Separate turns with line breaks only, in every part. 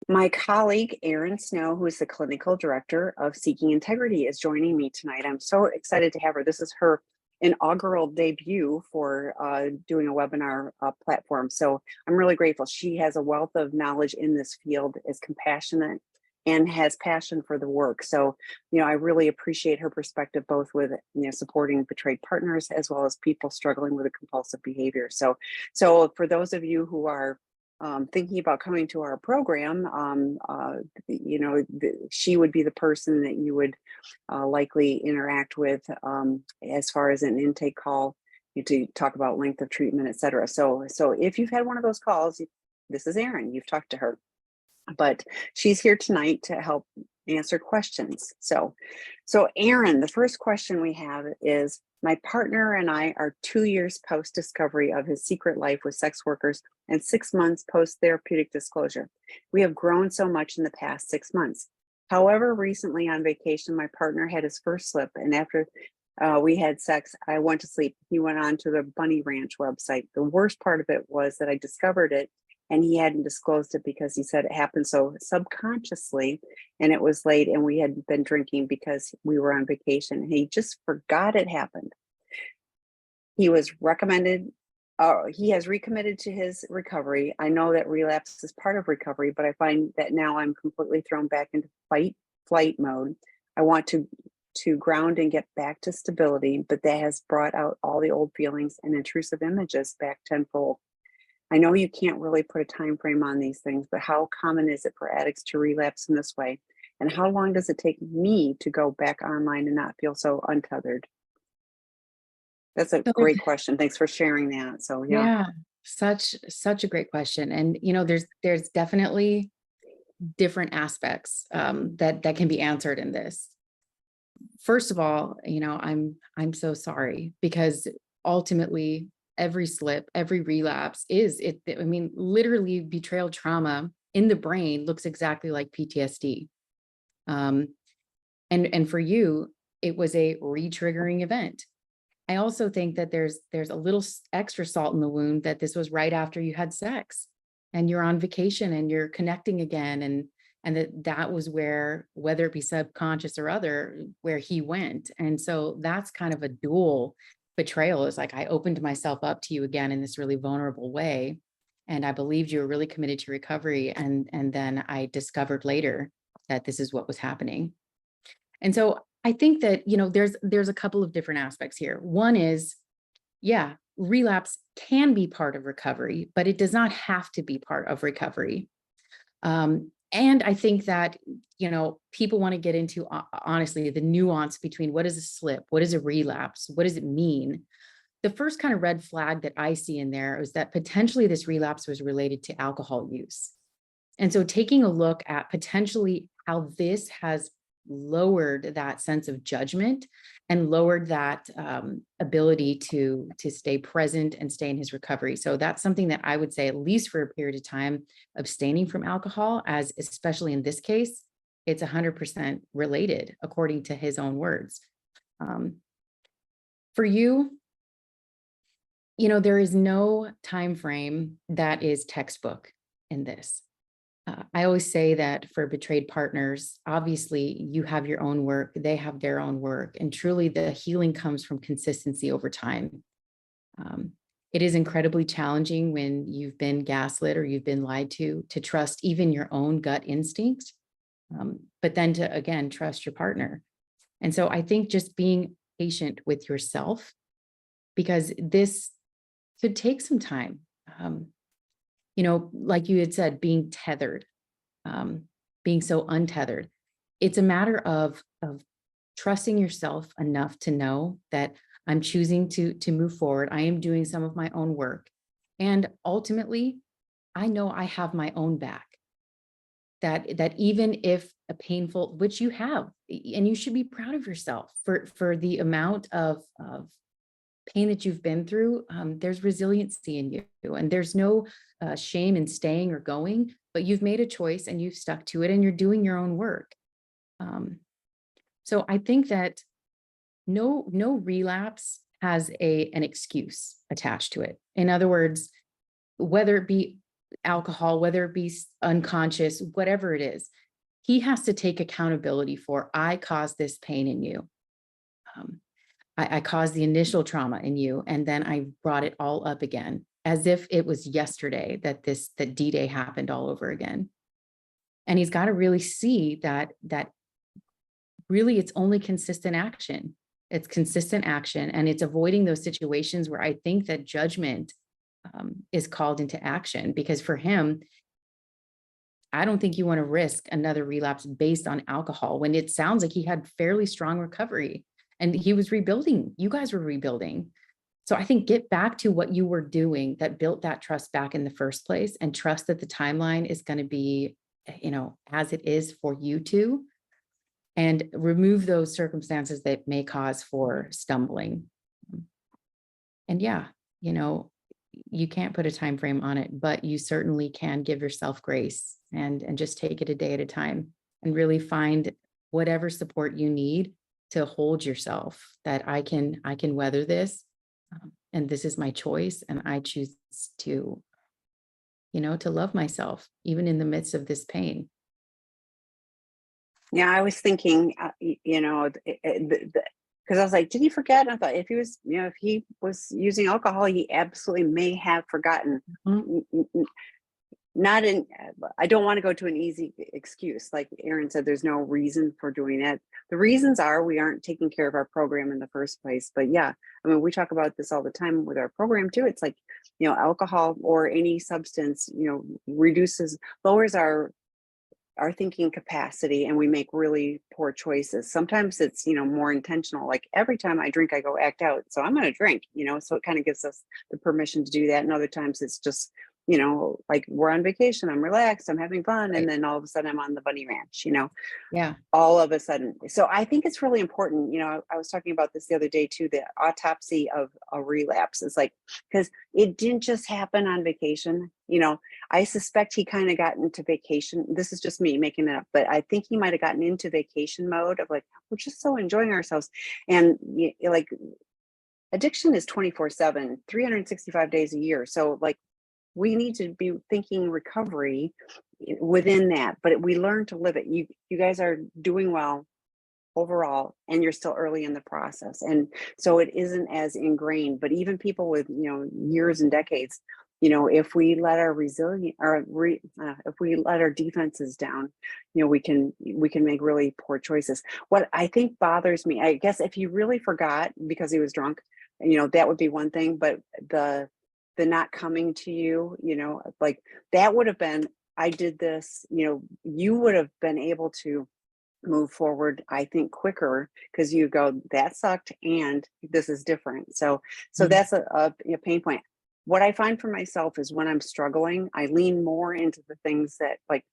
My colleague, Erin Snow, who is the clinical director of Seeking Integrity, is joining me tonight. I'm so excited to have her. This is her inaugural debut for doing a webinar platform. So I'm really grateful. She has a wealth of knowledge in this field, is compassionate, and has passion for the work. So, I really appreciate her perspective, both with, supporting betrayed partners as well as people struggling with a compulsive behavior. So for those of you who are thinking about coming to our program, she would be the person that you would likely interact with as far as an intake call to talk about length of treatment, et cetera. So if you've had one of those calls, this is Erin, you've talked to her, but she's here tonight to help answer questions. So Erin, the first question we have is, my partner and I are 2 years post discovery of his secret life with sex workers and 6 months post therapeutic disclosure. We have grown so much in the past 6 months. However, recently on vacation, my partner had his first slip, and after we had sex, I went to sleep. He went on to the Bunny Ranch website. The worst part of it was that I discovered it and he hadn't disclosed it because he said it happened so subconsciously, and it was late and we had been drinking because we were on vacation. He just forgot it happened. He was recommended, he has recommitted to his recovery. I know that relapse is part of recovery, but I find that now I'm completely thrown back into flight mode. I want to ground and get back to stability, but that has brought out all the old feelings and intrusive images back tenfold. I know you can't really put a time frame on these things, but how common is it for addicts to relapse in this way? And how long does it take me to go back online and not feel so untethered? That's a
So
great question. Thanks for sharing that. So yeah.
yeah, such a great question. And there's definitely different aspects that can be answered in this. First of all, I'm so sorry, because ultimately every slip, every relapse is it. I mean, literally, betrayal trauma in the brain looks exactly like PTSD. Um, and for you, it was a re-triggering event. I also think that there's a little extra salt in the wound that this was right after you had sex and you're on vacation and you're connecting again, and that was where, whether it be subconscious or other, where he went. And so that's kind of a dual betrayal. Is like, I opened myself up to you again in this really vulnerable way, and I believed you were really committed to recovery, and then I discovered later that this is what was happening. And so I think that, there's a couple of different aspects here. One is, yeah, relapse can be part of recovery, but it does not have to be part of recovery. And I think that, people want to get into, honestly, the nuance between what is a slip, what is a relapse, what does it mean? The first kind of red flag that I see in there is that potentially this relapse was related to alcohol use. And so taking a look at potentially how this has lowered that sense of judgment and lowered that ability to stay present and stay in his recovery. So that's something that I would say, at least for a period of time, abstaining from alcohol, as especially in this case, it's 100% related, according to his own words. For you, there is no time frame that is textbook in this. I always say that for betrayed partners, obviously you have your own work, they have their own work, and truly the healing comes from consistency over time. It is incredibly challenging when you've been gaslit or you've been lied to trust even your own gut instincts, but then to, again, trust your partner. And so I think just being patient with yourself, because this could take some time. Like you had said, being tethered, being so untethered. It's a matter of trusting yourself enough to know that I'm choosing to move forward. I am doing some of my own work. And ultimately, I know I have my own back. That even if a painful, which you have, and you should be proud of yourself for the amount of pain that you've been through, there's resiliency in you, and there's no shame in staying or going, but you've made a choice and you've stuck to it and you're doing your own work. So I think that no relapse has an excuse attached to it. In other words, whether it be alcohol, whether it be unconscious, whatever it is, he has to take accountability for, I caused this pain in you. Um, I caused the initial trauma in you, and then I brought it all up again, as if it was yesterday that D-Day happened all over again. And he's got to really see that really it's only consistent action. It's consistent action, and it's avoiding those situations where I think that judgment is called into action. Because for him, I don't think you want to risk another relapse based on alcohol when it sounds like he had fairly strong recovery and he was rebuilding. You guys were rebuilding. So I think get back to what you were doing that built that trust back in the first place, and trust that the timeline is going to be, as it is for you two, and remove those circumstances that may cause for stumbling. And yeah, you can't put a time frame on it, but you certainly can give yourself grace and just take it a day at a time and really find whatever support you need to hold yourself, that I can weather this. And this is my choice. And I choose to, to love myself, even in the midst of this pain.
Yeah, I was thinking, because I was like, did he forget? And I thought if he was using alcohol, he absolutely may have forgotten.
Mhm.
Not in, I don't want to go to an easy excuse. Like Erin said, there's no reason for doing that. The reasons are we aren't taking care of our program in the first place. But yeah, I mean, we talk about this all the time with our program too. It's like, alcohol or any substance, lowers our thinking capacity, and we make really poor choices. Sometimes it's, more intentional. Like every time I drink, I go act out. So I'm going to drink, so it kind of gives us the permission to do that. And other times it's just, like we're on vacation, I'm relaxed, I'm having fun.
Right.
And then all of a sudden I'm on the bunny ranch,
Yeah.
all of a sudden. So I think it's really important. I was talking about this the other day too, the autopsy of a relapse. It's like, because it didn't just happen on vacation. I suspect he kind of got into vacation. This is just me making it up, but I think he might have gotten into vacation mode of like, we're just so enjoying ourselves. And like addiction is 24/7, 365 days a year. So like, we need to be thinking recovery within that, but we learn to live it. You guys are doing well overall, and you're still early in the process, and so it isn't as ingrained. But even people with years and decades, if we let our if we let our defenses down, we can make really poor choices. What I think bothers me, I guess, if he really forgot because he was drunk, that would be one thing. But the not coming to you, like that would have been, I did this, you would have been able to move forward, I think, quicker, because you go, that sucked and this is different. So
Mhm.
that's a pain point. What I find for myself is when I'm struggling, I lean more into the things that, like,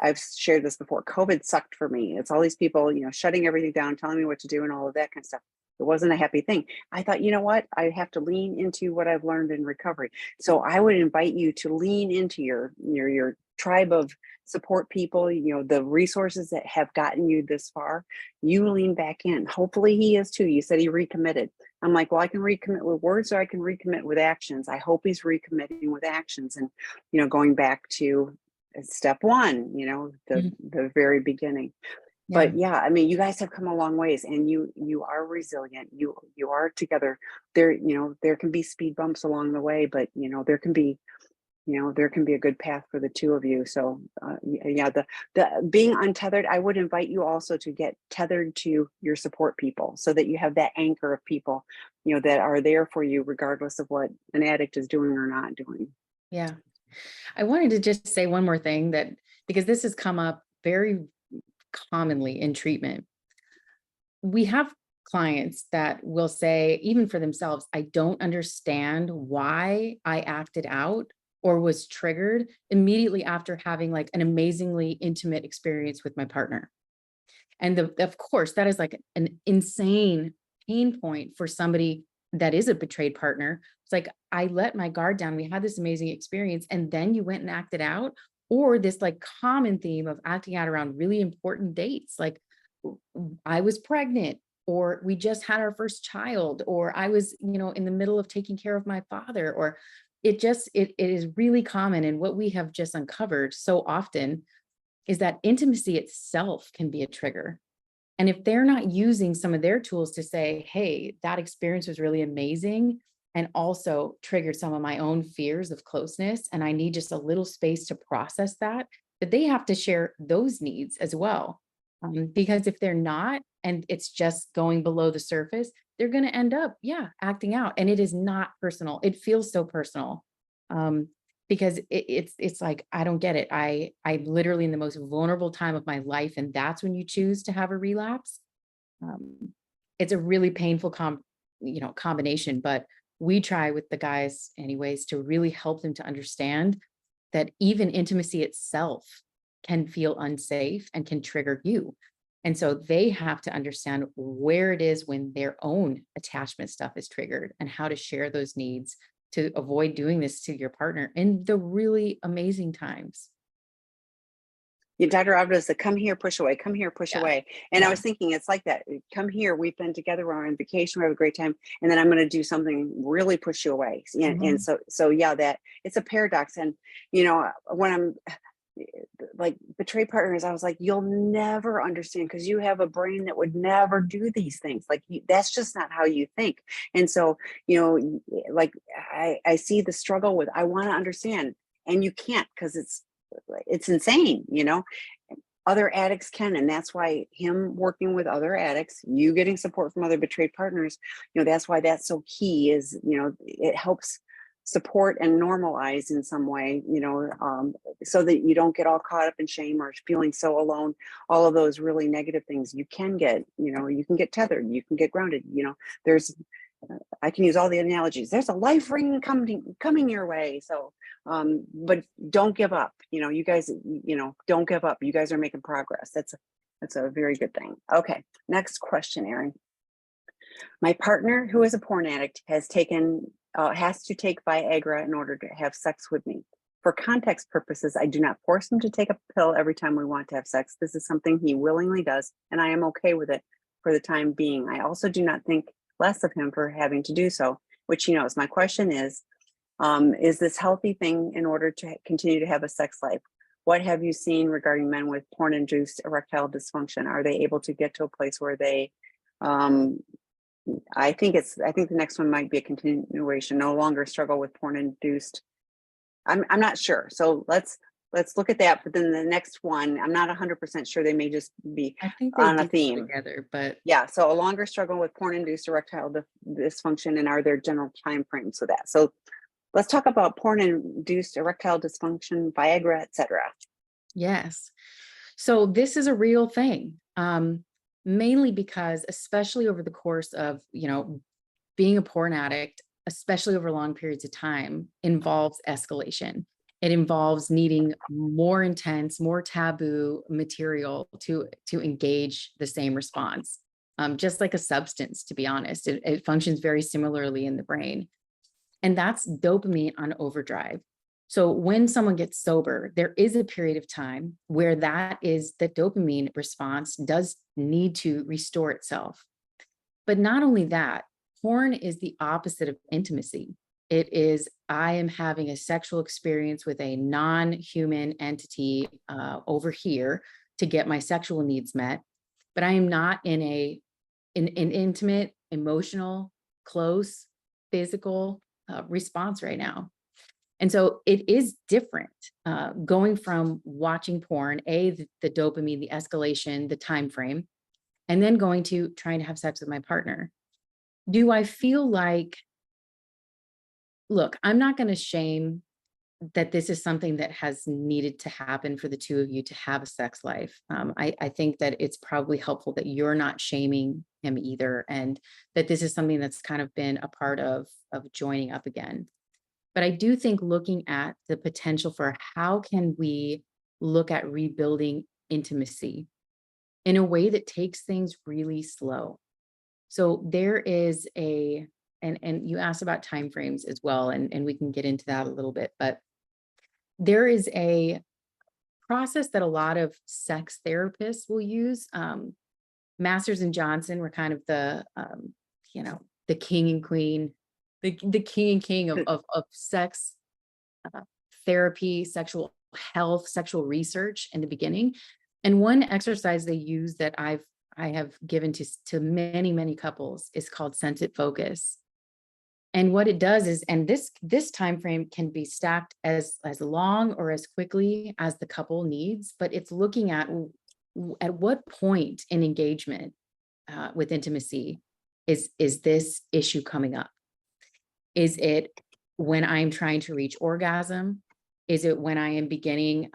I've shared this before. COVID sucked for me. It's all these people, shutting everything down, telling me what to do and all of that kind of stuff. It wasn't a happy thing. I thought, you know what? I have to lean into what I've learned in recovery. So I would invite you to lean into your tribe of support people, the resources that have gotten you this far. You lean back in. Hopefully he is too. You said he recommitted. I'm like, well, I can recommit with words or I can recommit with actions. I hope he's recommitting with actions and, going back to step one,
Mhm.
the very beginning.
Yeah.
But yeah, I mean, you guys have come a long ways, and you are resilient. You are together. There can be speed bumps along the way, but there can be a good path for the two of you. So yeah, the being untethered, I would invite you also to get tethered to your support people, so that you have that anchor of people, that are there for you regardless of what an addict is doing or not doing.
Yeah. I wanted to just say one more thing, that because this has come up very commonly in treatment. We have clients that will say, even for themselves, I don't understand why I acted out or was triggered immediately after having like an amazingly intimate experience with my partner. And of course, that is like an insane pain point for somebody that is a betrayed partner. It's like, I let my guard down. We had this amazing experience, and then you went and acted out. Or this like common theme of acting out around really important dates, like I was pregnant, or we just had our first child, or I was, in the middle of taking care of my father, or it is really common. And what we have just uncovered so often is that intimacy itself can be a trigger. And if they're not using some of their tools to say, hey, that experience was really amazing and also triggered some of my own fears of closeness, and I need just a little space to process that, that they have to share those needs as well. Because if they're not, and it's just going below the surface, they're going to end up, yeah, acting out. And it is not personal. It feels so personal. Um, because it's like, I don't get it. I'm literally in the most vulnerable time of my life, and that's when you choose to have a relapse. Um, it's a really painful combination, but we try with the guys anyways to really help them to understand that even intimacy itself can feel unsafe and can trigger you. And so they have to understand where it is when their own attachment stuff is triggered and how to share those needs to avoid doing this to your partner in the really amazing times.
Yeah, Dr. Avda said, come here, push away, come here, push
Yeah.
away. And I
Yeah.
was thinking, it's like that. Come here, we've been together, we're on vacation, we have a great time. And then I'm going to do something really push you away. And
Mhm.
so yeah, that it's a paradox. And, when I'm like betray partners, I was like, you'll never understand because you have a brain that would never do these things. Like that's just not how you think. And so, like I see the struggle with, I want to understand, and you can't because it's insane. Other addicts can, and that's why him working with other addicts, you getting support from other betrayed partners, that's why that's so key. Is it helps support and normalize in some way, so that you don't get all caught up in shame or feeling so alone. All of those really negative things you can get, you can get tethered, you can get grounded. There's I can use all the analogies. There's a life ring coming your way. So, but don't give up. You guys, don't give up. You guys are making progress. That's a very good thing. Okay, next question, Erin. My partner, who is a porn addict, has to take Viagra in order to have sex with me. For context purposes, I do not force him to take a pill every time we want to have sex. This is something he willingly does, and I am okay with it for the time being. I also do not think less of him for having to do so, which he knows. My question is this healthy thing in order to continue to have a sex life? What have you seen regarding men with porn-induced erectile dysfunction? Are they able to get to a place where they um, I think the next one might be a continuation, no longer struggle with porn induced. I'm not sure. So let's look at that. But then the next one, I'm not 100% sure. They may just be
I think they
on a
do go
theme.
together, but
Yeah. So a longer struggle with porn induced erectile dysfunction, and are there general time frames for that? So let's talk about porn induced erectile dysfunction, Viagra, etc.
yes. So this is a real thing. Mainly because, especially over the course of, being a porn addict, especially over long periods of time, involves escalation. It involves needing more intense, more taboo material to engage the same response. Just like a substance, to be honest, it functions very similarly in the brain. And that's dopamine on overdrive. So when someone gets sober, there is a period of time where the dopamine response does need to restore itself. But not only that, porn is the opposite of intimacy. It is, I am having a sexual experience with a non-human entity over here to get my sexual needs met, but I am not in an intimate, emotional, close, physical response right now. And so it is different going from watching porn, the dopamine, the escalation, the time frame, and then going to trying to have sex with my partner. Do I feel like, look, I'm not going to shame that this is something that has needed to happen for the two of you to have a sex life. I think that it's probably helpful that you're not shaming him either, and that this is something that's kind of been a part of joining up again. But I do think looking at the potential for how can we look at rebuilding intimacy in a way that takes things really slow. So there is and you asked about timeframes as well, and we can get into that a little bit, but there is a process that a lot of sex therapists will use. Masters and Johnson were kind of the king and queen the king of sex therapy, sexual health, sexual research in the beginning. And one exercise they use that I have given to many couples is called sense it focus. And what it does is, and this time frame can be stacked as long or as quickly as the couple needs, but it's looking at what point in engagement with intimacy is this issue coming up? Is it when I'm trying to reach orgasm? Is it when I am beginning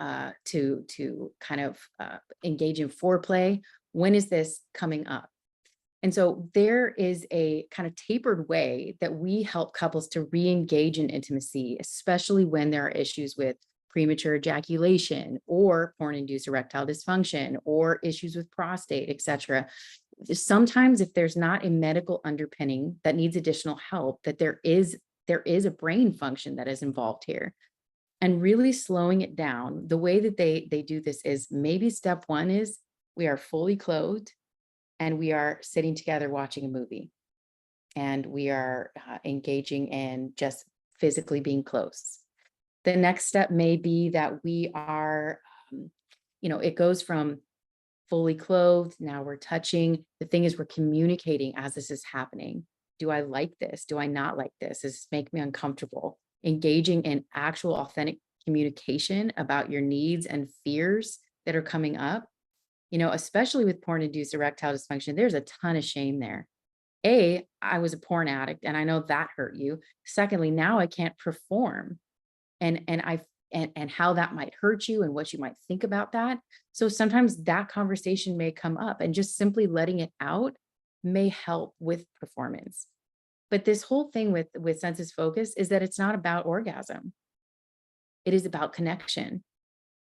to kind of engage in foreplay? When is this coming up? And so there is a kind of tapered way that we help couples to re-engage in intimacy, especially when there are issues with premature ejaculation or porn-induced erectile dysfunction or issues with prostate, et cetera. Sometimes if there's not a medical underpinning that needs additional help, that there is a brain function that is involved here. And really slowing it down, the way that they do this is maybe step one is we are fully clothed and we are sitting together watching a movie and we are engaging in just physically being close. The next step may be that we are, it goes from fully clothed, now we're touching. The thing is we're communicating as this is happening. Do I like this? Do I not like this? Does this make me uncomfortable? Engaging in actual authentic communication about your needs and fears that are coming up, especially with porn-induced erectile dysfunction, there's a ton of shame there. I was a porn addict and I know that hurt you. Secondly, now I can't perform and how that might hurt you and what you might think about that. So sometimes that conversation may come up and just simply letting it out may help with performance. But this whole thing with senses focus is that it's not about orgasm. It is about connection.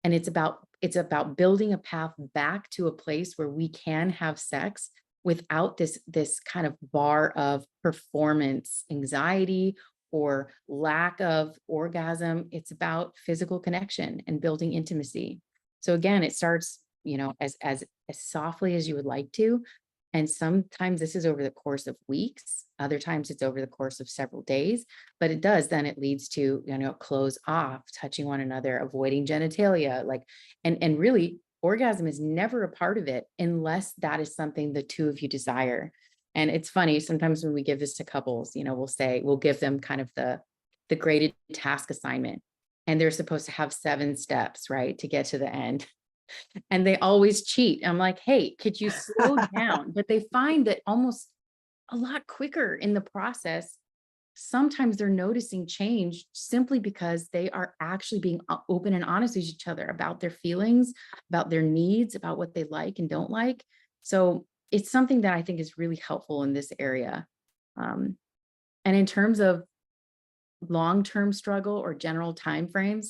And it's about building a path back to a place where we can have sex without this kind of bar of performance anxiety or lack of orgasm. It's about physical connection and building intimacy. So again, it starts, as softly as you would like to. And sometimes this is over the course of weeks. Other times it's over the course of several days, but it leads to, close off, touching one another, avoiding genitalia, and really orgasm is never a part of it unless that is something the two of you desire. And it's funny, sometimes when we give this to couples, we'll give them kind of the graded task assignment and they're supposed to have 7 steps, right, to get to the end. And they always cheat. I'm like, hey, could you slow down? But they find that almost a lot quicker in the process. Sometimes they're noticing change simply because they are actually being open and honest with each other about their feelings, about their needs, about what they like and don't like. So it's something that I think is really helpful in this area. And in terms of long-term struggle or general timeframes,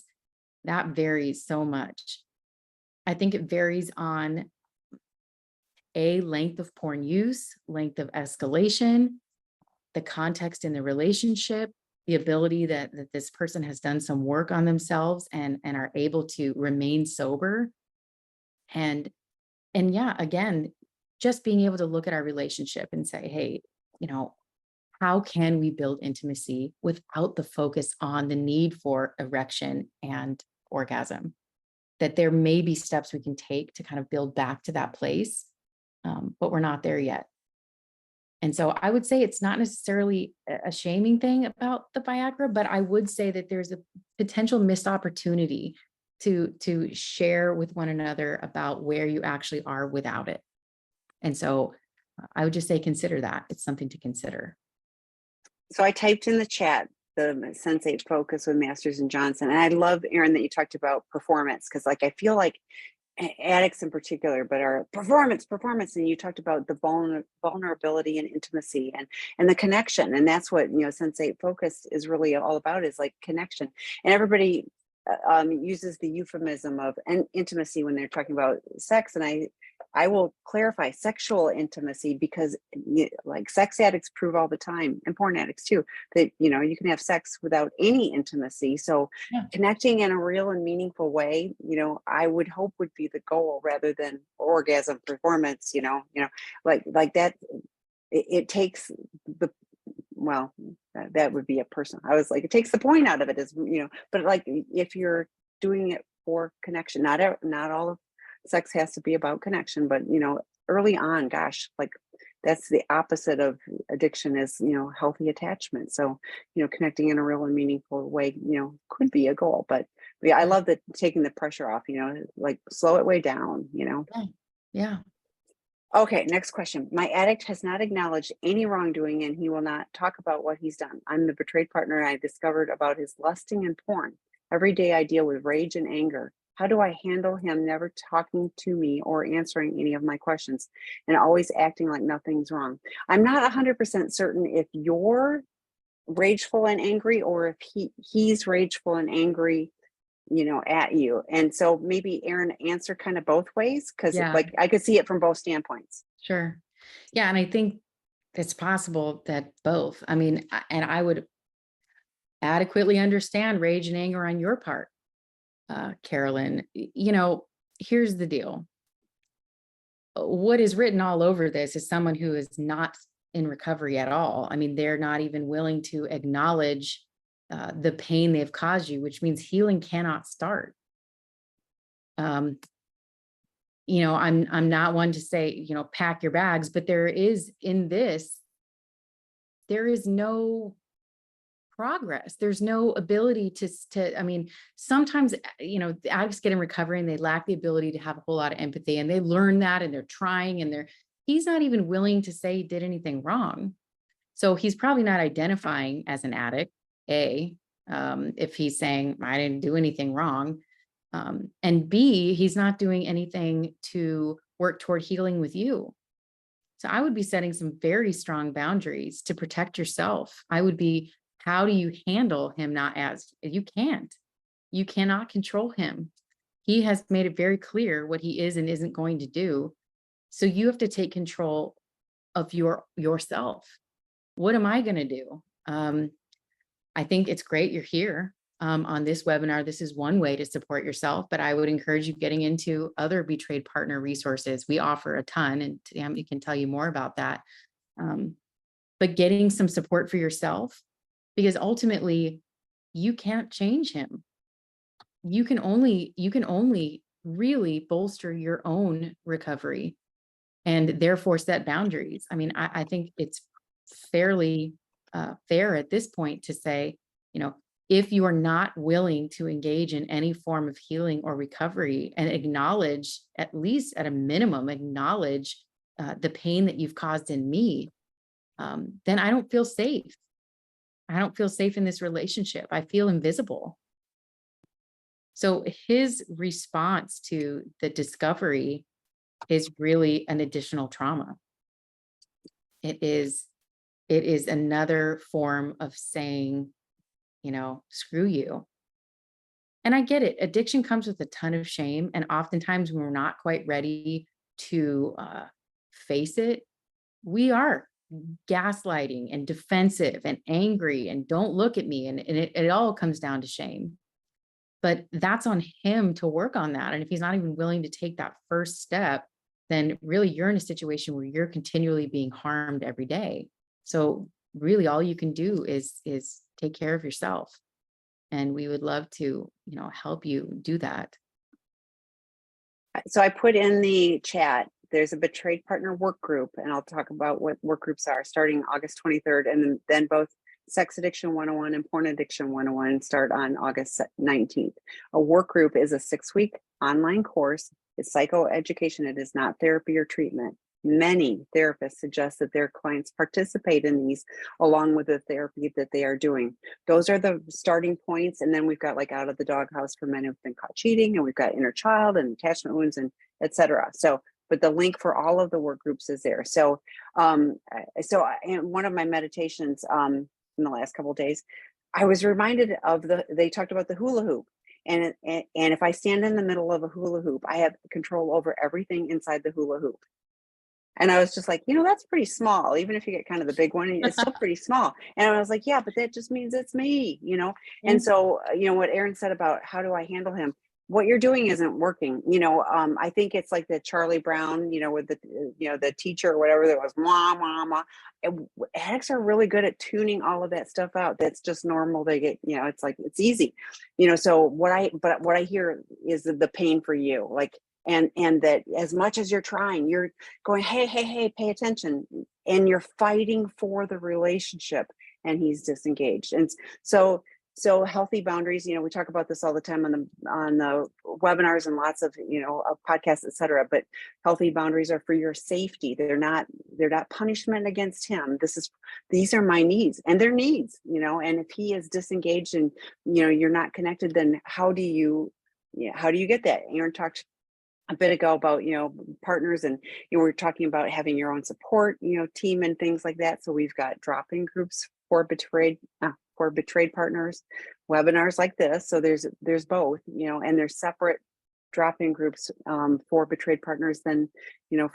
that varies so much. I think it varies on length of porn use, length of escalation, the context in the relationship, the ability that this person has done some work on themselves and are able to remain sober. And yeah, again, just being able to look at our relationship and say, hey, how can we build intimacy without the focus on the need for erection and orgasm? That there may be steps we can take to kind of build back to that place, but we're not there yet. And so I would say it's not necessarily a shaming thing about the Viagra, but I would say that there's a potential missed opportunity to share with one another about where you actually are without it. And so I would just say consider that. It's something to consider.
So I typed in the chat the Sensate Focus with Masters and Johnson. And I love, Erin, that you talked about performance, because I feel like addicts in particular, but our performance, and you talked about the vulnerability and intimacy and the connection. And that's what, Sensate Focus is really all about, is connection. And everybody uses the euphemism of intimacy when they're talking about sex. And I will clarify sexual intimacy, because sex addicts prove all the time, and porn addicts too, that, you can have sex without any intimacy. So yeah, connecting in a real and meaningful way, I would hope would be the goal rather than orgasm performance, like that. It takes well, that would be a person. I was like, it takes the point out of it, is, but like if you're doing it for connection, not all of sex has to be about connection, but early on, gosh, like that's the opposite of addiction, is healthy attachment. So connecting in a real and meaningful way could be a goal. But yeah, I love that, taking the pressure off, like slow it way down.
Yeah. Yeah.
Okay, next question. My addict has not acknowledged any wrongdoing, and he will not talk about what he's done. I'm the betrayed partner. I discovered about his lusting and porn. Every day I deal with rage and anger. How do I handle him never talking to me or answering any of my questions, and always acting like nothing's wrong? I'm not 100% certain if you're rageful and angry, or if he's rageful and angry at you. And so maybe, Erin, answer kind of both ways, because
Yeah.
like I could see it from both standpoints.
Sure. Yeah. And I think it's possible that both. I mean, and I would adequately understand rage and anger on your part, Carolyn. Here's the deal. What is written all over this is someone who is not in recovery at all. I mean, they're not even willing to acknowledge the pain they've caused you, which means healing cannot start. I'm not one to say, pack your bags, but there is no progress. There's no ability I mean, sometimes, the addicts get in recovery and they lack the ability to have a whole lot of empathy, and they learn that, and they're trying, and he's not even willing to say he did anything wrong. So he's probably not identifying as an addict, if he's saying, I didn't do anything wrong. And B, he's not doing anything to work toward healing with you. So I would be setting some very strong boundaries to protect yourself. I would be, how do you handle him? You cannot control him. He has made it very clear what he is and isn't going to do. So you have to take control of yourself. What am I going to do? I think it's great you're here on this webinar. This is one way to support yourself, but I would encourage you getting into other betrayed partner resources. We offer a ton, and Tammy can tell you more about that. But getting some support for yourself, because ultimately you can't change him. You can only really bolster your own recovery, and therefore set boundaries. I mean, I think it's fairly fair at this point to say, if you are not willing to engage in any form of healing or recovery, and acknowledge, at least at a minimum, acknowledge the pain that you've caused in me, then I don't feel safe. I don't feel safe in this relationship. I feel invisible. So his response to the discovery is really an additional trauma. It is another form of saying, screw you. And I get it. Addiction comes with a ton of shame. And oftentimes when we're not quite ready to face it, we are gaslighting and defensive and angry and don't look at me. And it all comes down to shame. But that's on him to work on that. And if he's not even willing to take that first step, then really you're in a situation where you're continually being harmed every day. So really all you can do is take care of yourself. And we would love to, help you do that.
So I put in the chat, there's a betrayed partner work group, and I'll talk about what work groups are starting August 23rd. And then both Sex Addiction 101 and Porn Addiction 101 start on August 19th. A work group is a 6-week online course. It's psychoeducation. It is not therapy or treatment. Many therapists suggest that their clients participate in these along with the therapy that they are doing. Those are the starting points. And then we've got like Out of the Doghouse for Men Who've Been Caught Cheating, and we've got Inner Child and Attachment Wounds, and etc. So, but the link for all of the work groups is there. So, in one of my meditations in the last couple of days, I was reminded of they talked about the hula hoop. And if I stand in the middle of a hula hoop, I have control over everything inside the hula hoop. And I was just like, that's pretty small. Even if you get kind of the big one, it's still pretty small. And I was like, yeah, but that just means it's me, And so, what Erin said about how do I handle him? what you're doing isn't working. I think it's like the Charlie Brown, with the teacher or whatever that was wah, wah, wah. Addicts are really good at tuning all of that stuff out. That's just normal. They get, it's like, it's easy, so what I hear is the pain for you, like, and that as much as you're trying, you're going, hey, hey, hey, pay attention. And you're fighting for the relationship, and he's disengaged. And so healthy boundaries, we talk about this all the time on the webinars and lots of, podcasts, et cetera, but healthy boundaries are for your safety. They're not punishment against him. These are my needs, and their needs, and if he is disengaged and, you're not connected, then how do you get that? Erin talked a bit ago about, partners, and, we're talking about having your own support, team and things like that. So we've got drop-in groups for betrayed partners, webinars like this. So there's both, and there's separate drop-in groups for betrayed partners than,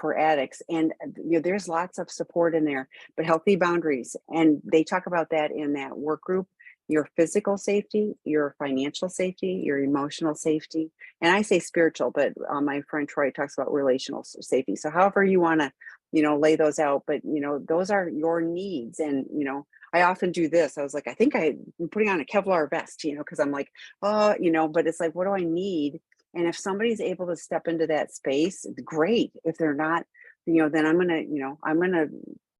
for addicts. And, there's lots of support in there, but healthy boundaries. And they talk about that in that work group: your physical safety, your financial safety, your emotional safety. And I say spiritual, but my friend Troy talks about relational safety. So however you want to, lay those out, but, those are your needs. And, I often do this. I was like, I think I'm putting on a Kevlar vest, because I'm like, oh, but it's like, what do I need? And if somebody's able to step into that space, great. If they're not, then I'm going to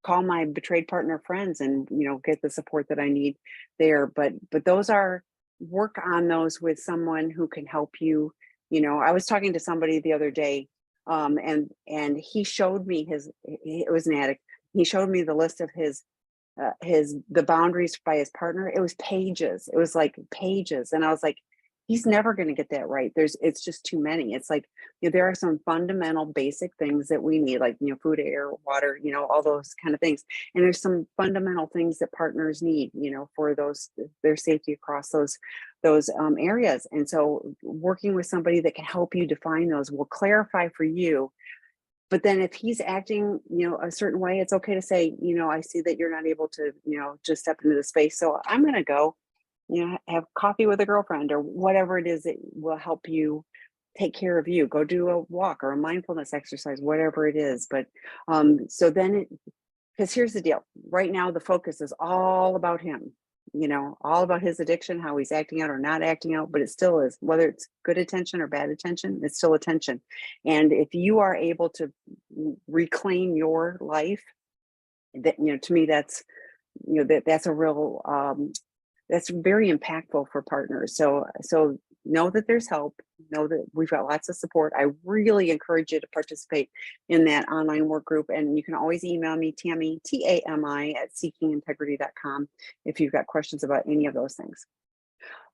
call my betrayed partner friends and, get the support that I need there. But those are, work on those with someone who can help you. I was talking to somebody the other day, and he showed me it was an addict. He showed me the list of the boundaries by his partner. It was pages. It was like pages. And I was like, he's never going to get that right. It's just too many. It's like, there are some fundamental basic things that we need, like, food, air, water, all those kind of things. And there's some fundamental things that partners need, for their safety across those areas. And so working with somebody that can help you define those will clarify for you. But then if he's acting, a certain way, it's okay to say, I see that you're not able to, just step into the space. So I'm going to go, have coffee with a girlfriend or whatever it is that will help you take care of you. Go do a walk or a mindfulness exercise, whatever it is. But so then because here's the deal. Right now, the focus is all about him, all about his addiction, how he's acting out or not acting out, but it still is, whether it's good attention or bad attention, it's still attention. And if you are able to reclaim your life, that, to me, that's, that's a real, that's very impactful for partners. So know that there's help, know that we've got lots of support. I really encourage you to participate in that online work group. And you can always email me, Tammy, TAMI @seekingintegrity.com if you've got questions about any of those things.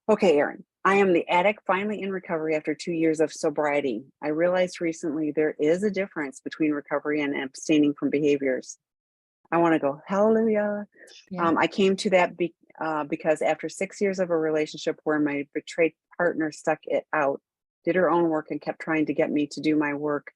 Okay, Erin, I am the addict finally in recovery after 2 years of sobriety. I realized recently there is a difference between recovery and abstaining from behaviors. I want to go, hallelujah.
Yeah.
I came to that because after 6 years of a relationship where my betrayed partner stuck it out, did her own work, and kept trying to get me to do my work,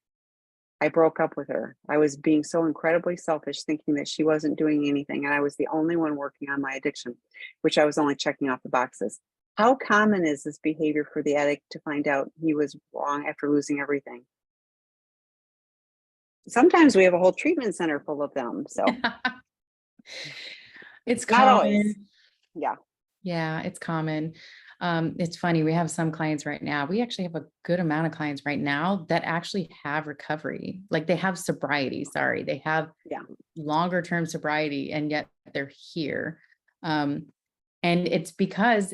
I broke up with her. I was being so incredibly selfish, thinking that she wasn't doing anything, and I was the only one working on my addiction, which I was only checking off the boxes. How common is this behavior for the addict to find out he was wrong after losing everything? Sometimes we have a whole treatment center full of them, so
It's
not always.
common.
Yeah.
Yeah, it's common. It's funny. We have some clients right now. We actually have a good amount of clients right now that actually have recovery. Like they have sobriety. Sorry. They have
Yeah.
longer term sobriety, and yet they're here. And it's because,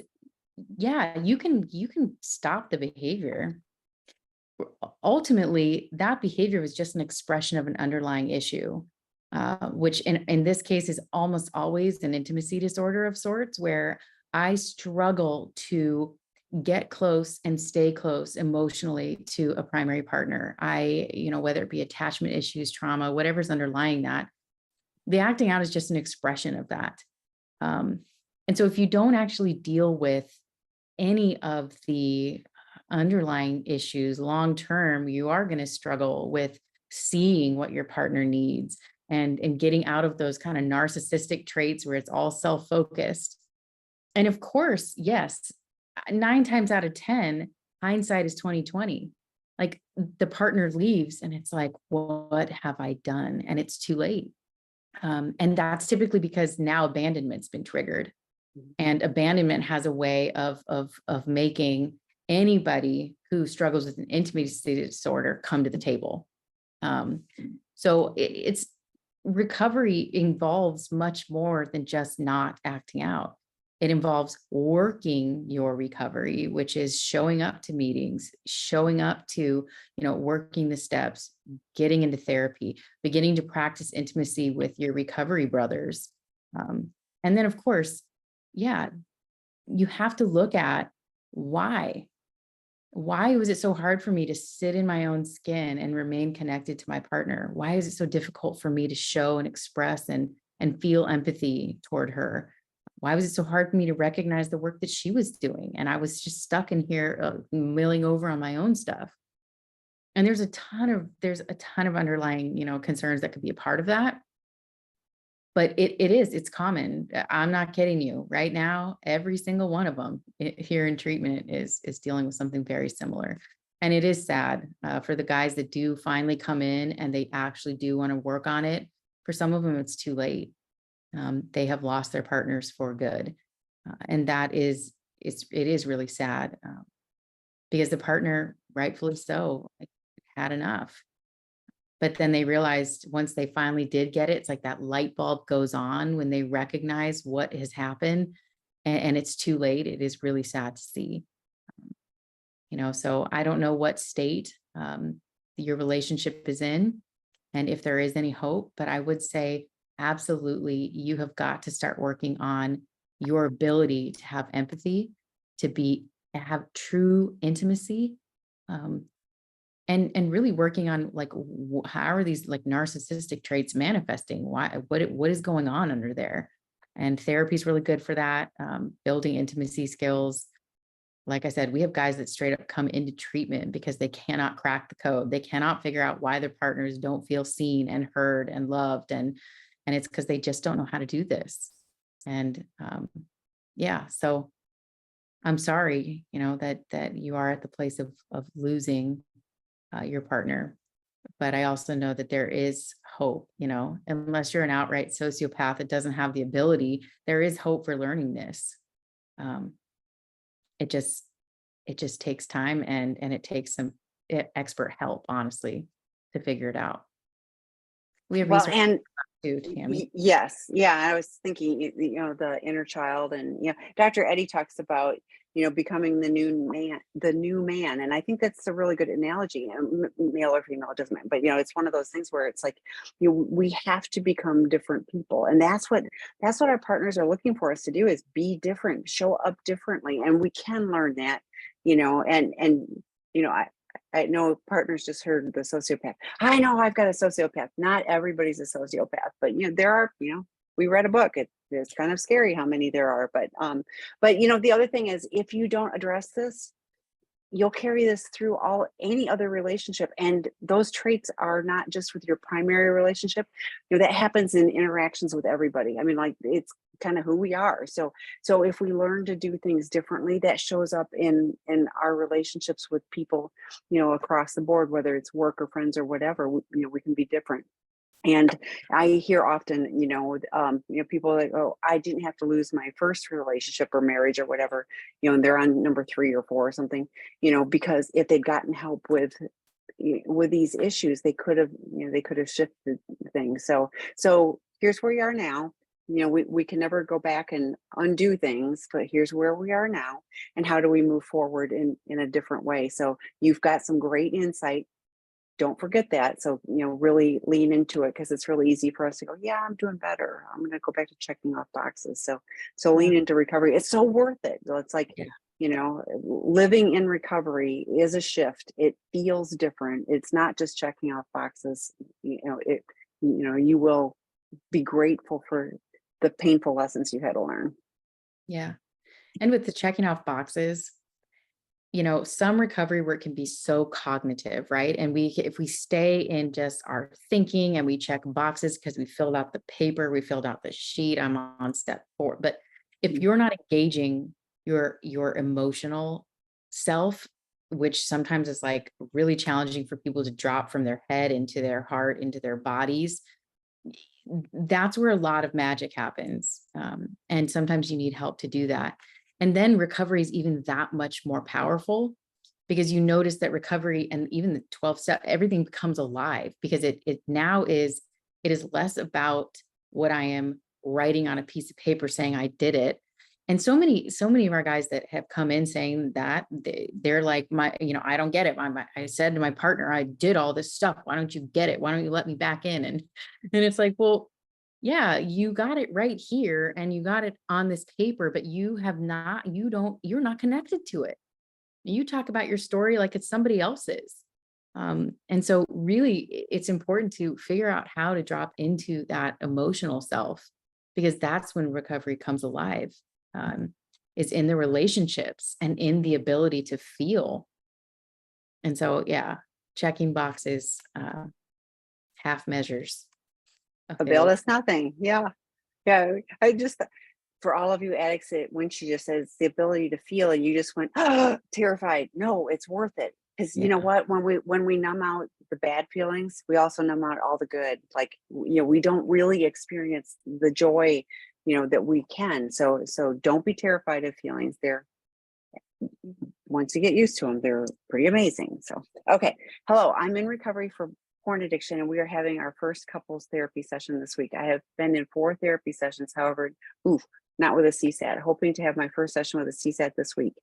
yeah, you can stop the behavior. Ultimately, that behavior was just an expression of an underlying issue, which in this case is almost always an intimacy disorder of sorts, where I struggle to get close and stay close emotionally to a primary partner. Whether it be attachment issues, trauma, whatever's underlying that, the acting out is just an expression of that. And so if you don't actually deal with any of the underlying issues long term, you are going to struggle with seeing what your partner needs and getting out of those kind of narcissistic traits where it's all self-focused. And of course, yes, 9 times out of 10, hindsight is 2020. Like the partner leaves and it's like, what have I done? And it's too late. And that's typically because now abandonment's been triggered, and abandonment has a way of making anybody who struggles with an intimacy disorder come to the table. So it's recovery involves much more than just not acting out. It involves working your recovery, which is showing up to meetings, showing up to, working the steps, getting into therapy, beginning to practice intimacy with your recovery brothers. And then, of course, yeah, you have to look at why. Why was it so hard for me to sit in my own skin and remain connected to my partner? Why is it so difficult for me to show and express and feel empathy toward her? Why was it so hard for me to recognize the work that she was doing? And I was just stuck in here milling over on my own stuff. And there's a ton of underlying, concerns that could be a part of that. But it's common. I'm not kidding you. Right now, every single one of them here in treatment is dealing with something very similar. And it is sad for the guys that do finally come in and they actually do want to work on it. For some of them, it's too late. They have lost their partners for good. And it is really sad because the partner, rightfully so, had enough. But then they realized once they finally did get it, it's like that light bulb goes on when they recognize what has happened, and it's too late. It is really sad to see. So I don't know what state your relationship is in and if there is any hope, but I would say absolutely you have got to start working on your ability to have empathy, to have true intimacy. And really working on like, how are these like narcissistic traits manifesting? What is going on under there? And therapy is really good for that. Building intimacy skills. Like I said, we have guys that straight up come into treatment because they cannot crack the code. They cannot figure out why their partners don't feel seen and heard and loved. And it's because they just don't know how to do this. And so I'm sorry, that you are at the place of losing your partner. But I also know that there is hope, unless you're an outright sociopath that doesn't have the ability, there is hope for learning this. It just takes time and it takes some expert help, honestly, to figure it out. We have
Well,
research
and
too, Tammy.
yes, yeah, I was thinking, the inner child, and Dr. Eddie talks about, becoming the new man, and I think that's a really good analogy. Male or female, it doesn't matter, but it's one of those things where it's like, we have to become different people, and that's what our partners are looking for us to do, is be different, show up differently, and we can learn that, I know partners just heard the sociopath. I know I've got a sociopath. Not everybody's a sociopath, but there are, we read a book. It's kind of scary how many there are, but the other thing is, if you don't address this, you'll carry this through any other relationship. And those traits are not just with your primary relationship, that happens in interactions with everybody. I mean, like, it's kind of who we are. So if we learn to do things differently, that shows up in our relationships with people, across the board, whether it's work or friends or whatever, we can be different. And I hear often, people like, oh, I didn't have to lose my first relationship or marriage or whatever, and they're on number 3 or 4 or something, because if they'd gotten help with these issues, they could have shifted things. So here's where you are now. We can never go back and undo things, but here's where we are now, and how do we move forward in a different way? So you've got some great insight. Don't forget that. So, really lean into it, because it's really easy for us to go, yeah, I'm doing better, I'm going to go back to checking off boxes. So lean into recovery. It's so worth it. So it's like, living in recovery is a shift. It feels different. It's not just checking off boxes. You will be grateful for the painful lessons you had to learn.
Yeah. And with the checking off boxes, some recovery work can be so cognitive, right? And if we stay in just our thinking and we check boxes because we filled out the paper, we filled out the sheet, I'm on step 4. But if you're not engaging your emotional self, which sometimes is like really challenging for people to drop from their head into their heart, into their bodies. That's where a lot of magic happens. And sometimes you need help to do that. And then recovery is even that much more powerful, because you notice that recovery and even the 12 step, everything becomes alive, because it is less about what I am writing on a piece of paper saying I did it. And so many of our guys that have come in saying that they're like, I don't get it. I said to my partner, I did all this stuff. Why don't you get it? Why don't you let me back in? And it's like, well, yeah, you got it right here and you got it on this paper, but you're not connected to it. You talk about your story like it's somebody else's. And so really it's important to figure out how to drop into that emotional self, because that's when recovery comes alive. Is in the relationships and in the ability to feel. And so, yeah, checking boxes, half measures.
Availed us nothing. Yeah. Yeah. I just, for all of you addicts, when she just says the ability to feel, and you just went, oh, terrified. No, it's worth it. Because you know
Yeah.
what, when we numb out the bad feelings, we also numb out all the good. Like, we don't really experience the joy, that we can. So don't be terrified of feelings. They're, once you get used to them, they're pretty amazing. So, okay. Hello, I'm in recovery for porn addiction, and we are having our first couples therapy session this week. I have been in 4 therapy sessions, however, not with a CSAT, hoping to have my first session with a CSAT this week.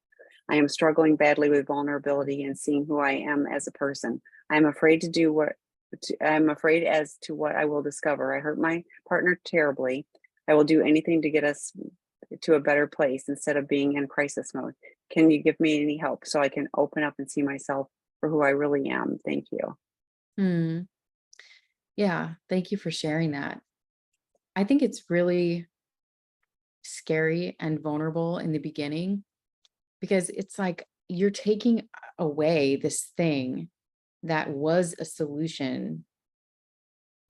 I am struggling badly with vulnerability and seeing who I am as a person. I'm afraid I'm afraid as to what I will discover. I hurt my partner terribly. I will do anything to get us to a better place instead of being in crisis mode. Can you give me any help so I can open up and see myself for who I really am? Thank you.
Hmm. Yeah. Thank you for sharing that. I think it's really scary and vulnerable in the beginning, because it's like you're taking away this thing that was a solution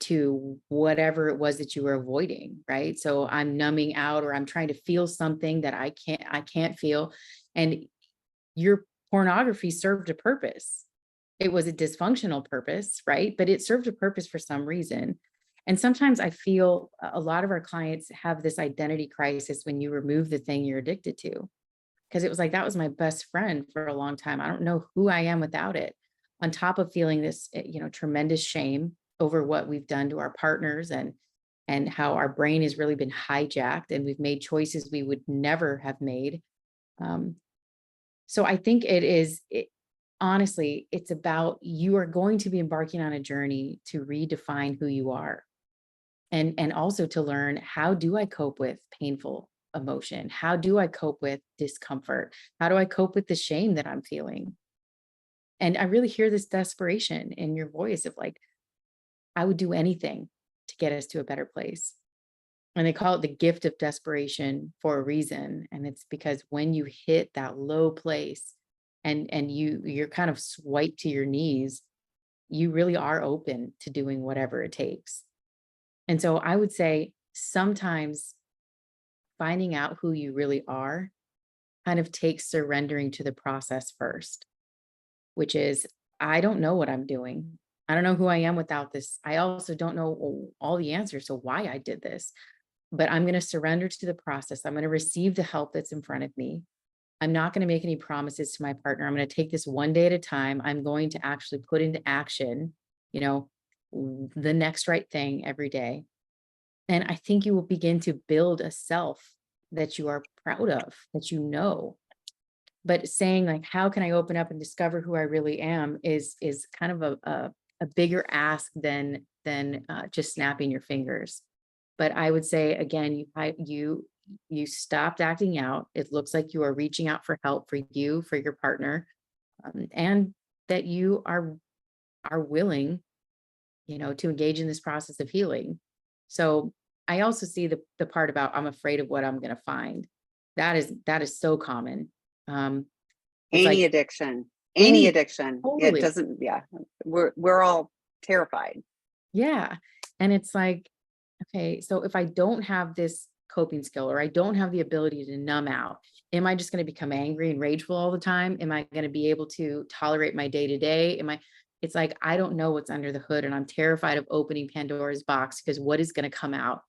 to whatever it was that you were avoiding, right? So I'm numbing out, or I'm trying to feel something that I can't feel. And your pornography served a purpose. It was a dysfunctional purpose, right? But it served a purpose for some reason. And sometimes I feel a lot of our clients have this identity crisis when you remove the thing you're addicted to, because it was like, that was my best friend for a long time. I don't know who I am without it. On top of feeling this, tremendous shame over what we've done to our partners, and how our brain has really been hijacked and we've made choices we would never have made. Um, so I think honestly, it's about, you are going to be embarking on a journey to redefine who you are, and also to learn, how do I cope with painful emotion? How do I cope with discomfort? How do I cope with the shame that I'm feeling? And I really hear this desperation in your voice of like, I would do anything to get us to a better place. And they call it the gift of desperation for a reason. And it's because when you hit that low place, and you're kind of swiped to your knees, you really are open to doing whatever it takes. And so I would say sometimes finding out who you really are kind of takes surrendering to the process first, which is, I don't know what I'm doing. I don't know who I am without this. I also don't know all the answers to why I did this, but I'm going to surrender to the process. I'm going to receive the help that's in front of me. I'm not going to make any promises to my partner. I'm going to take this one day at a time. I'm going to actually put into action, you know, the next right thing every day. And I think you will begin to build a self that you are proud of, that you know. But saying like, how can I open up and discover who I really am is kind of a bigger ask than just snapping your fingers. But I would say again, you stopped acting out. It looks like you are reaching out for help for you, for your partner, and that you are willing, to engage in this process of healing. So I also see the part about, I'm afraid of what I'm going to find. That is so common. It's
Any
like
addiction, any
any
addiction. It
totally,
doesn't, yeah. We're all terrified.
yeah. And it's like, okay, so if I don't have this coping skill, or I don't have the ability to numb out, Am I just going to become angry and rageful all the time? Am I going to be able to tolerate my day to day? It's like, I don't know what's under the hood, and I'm terrified of opening Pandora's box, because what is going to come out?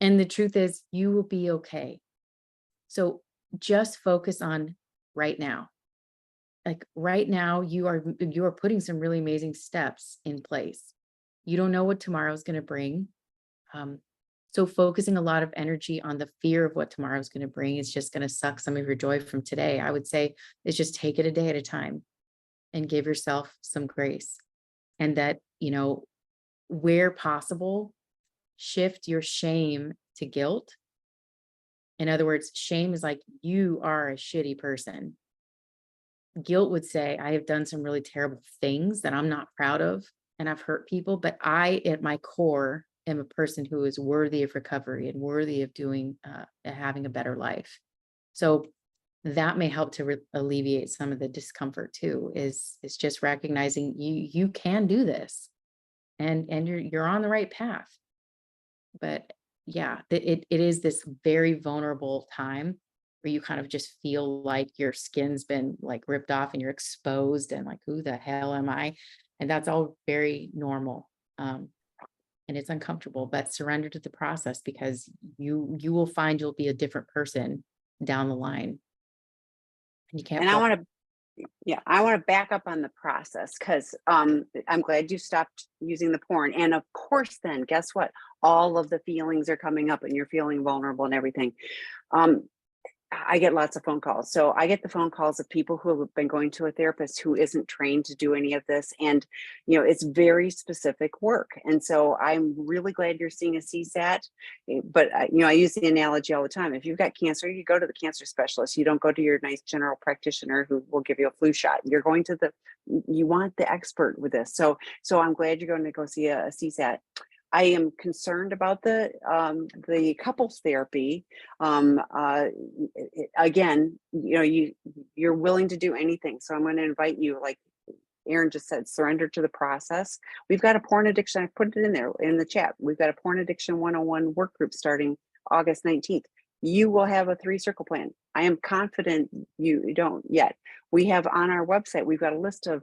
And the truth is, you will be okay. So just focus on right now. Like right now, you are putting some really amazing steps in place. You don't know what tomorrow is going to bring. So focusing a lot of energy on the fear of what tomorrow is going to bring is just going to suck some of your joy from today. I would say is just take it a day at a time and give yourself some grace. And that, where possible, shift your shame to guilt. In other words, shame is like, you are a shitty person. Guilt would say, I have done some really terrible things that I'm not proud of, and I've hurt people, but I, at my core, am a person who is worthy of recovery and worthy of having a better life. So that may help to alleviate some of the discomfort too, is just recognizing you can do this, and you're on the right path. But yeah, it is this very vulnerable time where you kind of just feel like your skin's been like ripped off and you're exposed and like, who the hell am I? And that's all very normal. And it's uncomfortable, but surrender to the process, because you will find you'll be a different person down the line. And you can't.
And I want to back up on the process, because I'm glad you stopped using the porn. And of course, then guess what? All of the feelings are coming up and you're feeling vulnerable and everything. I get lots of phone calls. So I get the phone calls of people who have been going to a therapist who isn't trained to do any of this. And, it's very specific work. And so I'm really glad you're seeing a CSAT. But, I use the analogy all the time. If you've got cancer, you go to the cancer specialist. You don't go to your nice general practitioner who will give you a flu shot. You're going to you want the expert with this. So I'm glad you're going to go see a CSAT. I am concerned about the couples therapy. Again, you're willing to do anything. So I'm going to invite you, like Erin just said, surrender to the process. We've got a porn addiction. I put it in there in the chat. We've got a porn addiction 101 work group starting August 19th. You will have a 3-circle plan. I am confident you don't yet. We have on our website, we've got a list of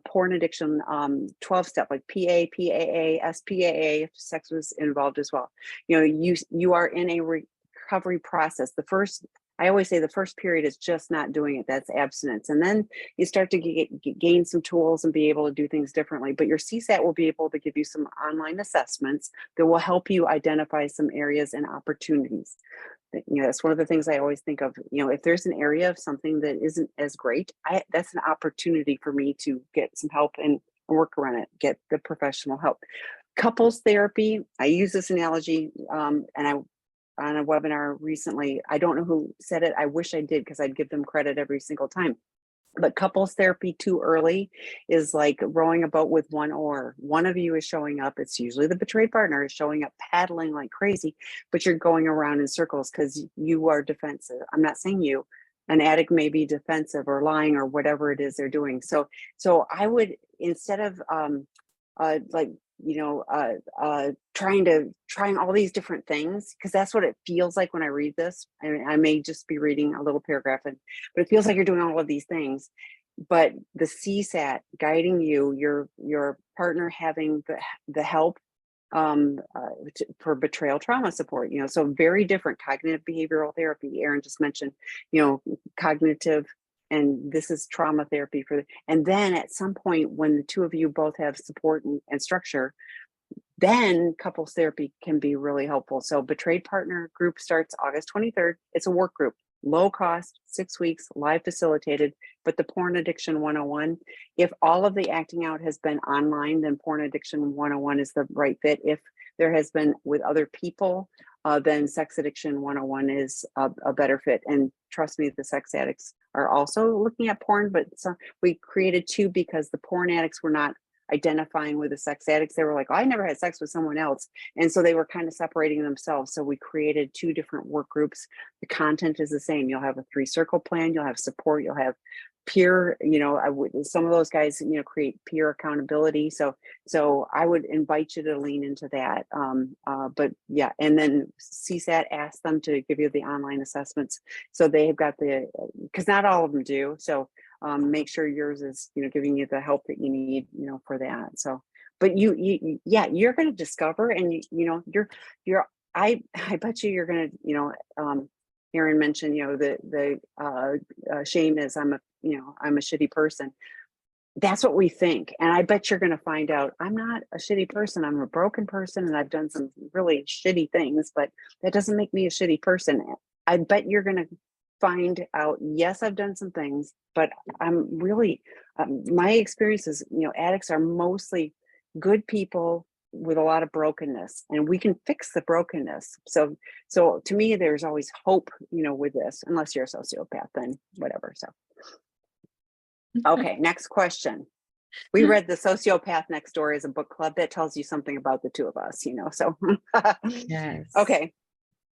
porn addiction 12-step, like PA, PAA, SPAA, if sex was involved as well. You are in a recovery process. I always say the first period is just not doing it. That's abstinence. And then you start to gain some tools and be able to do things differently. But your CSAT will be able to give you some online assessments that will help you identify some areas and opportunities. That's one of the things I always think of. If there's an area of something that isn't as great, that's an opportunity for me to get some help and work around it, get the professional help. Couples therapy, I use this analogy, and I on a webinar recently. I don't know who said it. I wish I did, because I'd give them credit every single time. But couples therapy too early is like rowing a boat with one oar. One of you is showing up. It's usually the betrayed partner is showing up paddling like crazy, but you're going around in circles because you are defensive. I'm not saying you. An addict may be defensive or lying or whatever it is they're doing. So I would, instead of trying all these different things, because that's what it feels like when I read this. I may just be reading a little paragraph, but it feels like you're doing all of these things. But the CSAT guiding you, your partner having the help for betrayal trauma support, so very different. Cognitive behavioral therapy, Erin just mentioned, cognitive, and this is trauma therapy and then at some point when the two of you both have support and structure, then couples therapy can be really helpful. So betrayed partner group starts August 23rd. It's a work group, low cost, 6 weeks, live facilitated. But the porn addiction 101, if all of the acting out has been online, then porn addiction 101 is the right fit. If there has been with other people, then sex addiction 101 is a better fit. And trust me, the sex addicts are also looking at porn, but we created two because the porn addicts were not identifying with the sex addicts, they were like, oh, I never had sex with someone else. And so they were kind of separating themselves. So we created 2 different work groups. The content is the same. You'll have a 3-circle plan, you'll have support, you'll have peer, some of those guys, create peer accountability. So I would invite you to lean into that. But yeah, and then CSAT asked them to give you the online assessments. So they have got because not all of them do. So make sure yours is, giving you the help that you need, for that. So, but you're going to discover, and I bet you're going to, Erin mentioned, the shame is I'm a shitty person. That's what we think. And I bet you're going to find out I'm not a shitty person. I'm a broken person and I've done some really shitty things, but that doesn't make me a shitty person. I bet you're going to find out, yes, I've done some things, but I'm really, my experience is, addicts are mostly good people with a lot of brokenness, and we can fix the brokenness. So to me, there's always hope, with this, unless you're a sociopath, then whatever. So, okay, next question. We read The Sociopath Next Door as a book club. That tells you something about the 2 of us, so.
Yes.
Okay.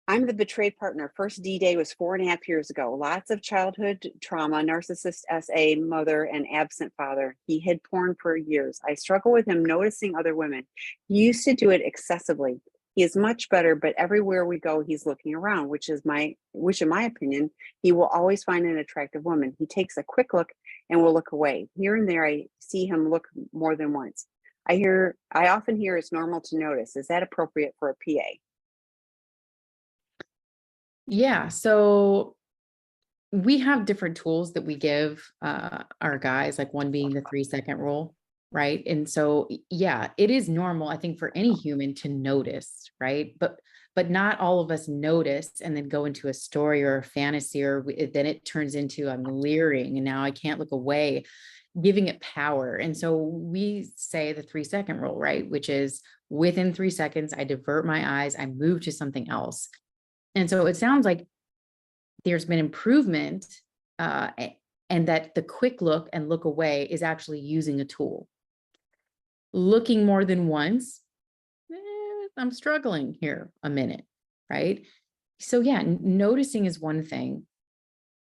I'm the betrayed partner. First D-Day was 4.5 years ago. Lots of childhood trauma, narcissist SA, mother, and absent father. He hid porn for years. I struggle with him noticing other women. He used to do it excessively. He is much better, but everywhere we go, he's looking around, which in my opinion, he will always find an attractive woman. He takes a quick look and will look away. Here and there, I see him look more than once. I often hear it's normal to notice. Is that appropriate for a PA?
Yeah. So we have different tools that we give our guys, like one being the 3-second rule, right? And so, yeah, it is normal, I think, for any human to notice, right? But not all of us notice and then go into a story or a fantasy, or then it turns into I'm leering and now I can't look away, giving it power. And so we say the 3-second rule, right? Which is within 3 seconds, I divert my eyes, I move to something else. And so it sounds like there's been improvement, and that the quick look and look away is actually using a tool. Looking more than once, I'm struggling here a minute, right? So yeah, noticing is one thing.